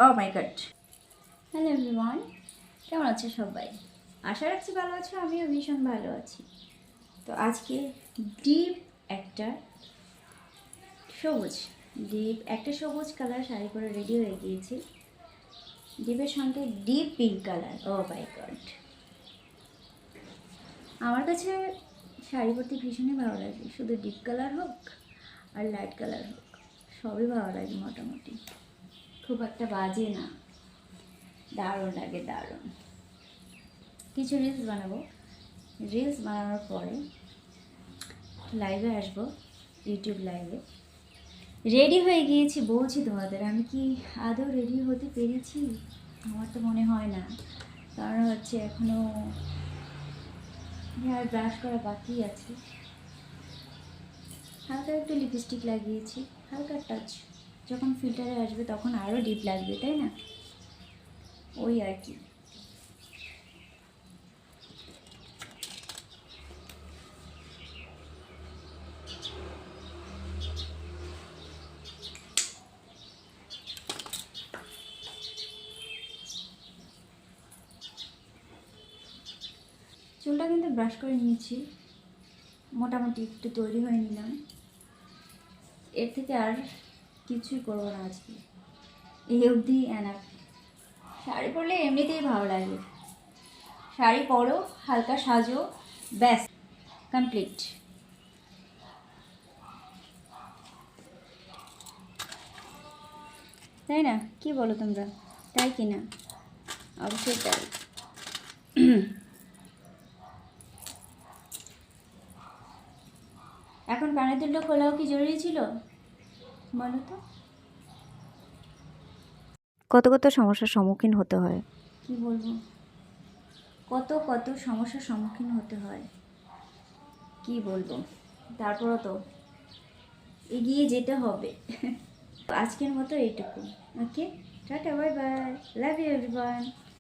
ও মাই god. Hello everyone, কেমন আছো সবাই? আশা রাখছি ভালো আছো, আমিও ভীষণ ভালো আছি। তো আজকে ডিপ একটা সবুজ সবুজ কালার শাড়ি পরে রেডি হয়ে গিয়েছি। ডিপের সঙ্গে ডিপ পিঙ্ক কালার। ও মাই গড, আমার কাছে শাড়ি পরতে ভীষণই ভালো লাগে, শুধু ডিপ কালার হোক আর লাইট কালার হোক, সবই ভালো লাগে মোটামুটি, খুব একটা বাজে না, দারুণ লাগে দারুণ। কিছু রিলস বানাবো, রিলস বানানোর পরে লাইভে আসবো, ইউটিউব লাইভে। রেডি হয়ে গিয়েছি বলছি তোমাদের, আমি কি আদৌ রেডি হতে পেরেছি? আমার তো মনে হয় না, কারণ হচ্ছে এখনও হেয়ার ব্রাশ করা বাকি আছে। হালকা একটু লিপস্টিক লাগিয়েছি, হালকা টাচ, যখন ফিল্টারে আসবে তখন আরও ডিপ লাগবে, তাই না? ওই আর কি। চুলটা কিন্তু ব্রাশ করে নিয়েছি, মোটামুটি একটু তৈরি হয়ে নিলাম। এর থেকে আর কিছুই করবো না আজকে, এই অবধি এনাফ। শাড়ি পরলে এমনিতেই ভালো লাগে, শাড়ি পরো, হালকা সাজো, ব্যাস কমপ্লিট। তাই না? কি বলো তোমরা, তাই কি না? অবশ্যই তাই। এখন কানের দুলটা খোলাও কি জরুরি ছিল বলো তো? কত কত সমস্যার সম্মুখীন হতে হয়। কি বলবো, কত কত সমস্যার সম্মুখীন হতে হয়, কি বলবো। তারপরও তো এগিয়ে যেতে হবে। আজকের মতো এইটুকু। Okay, tata, bye bye, love you everyone.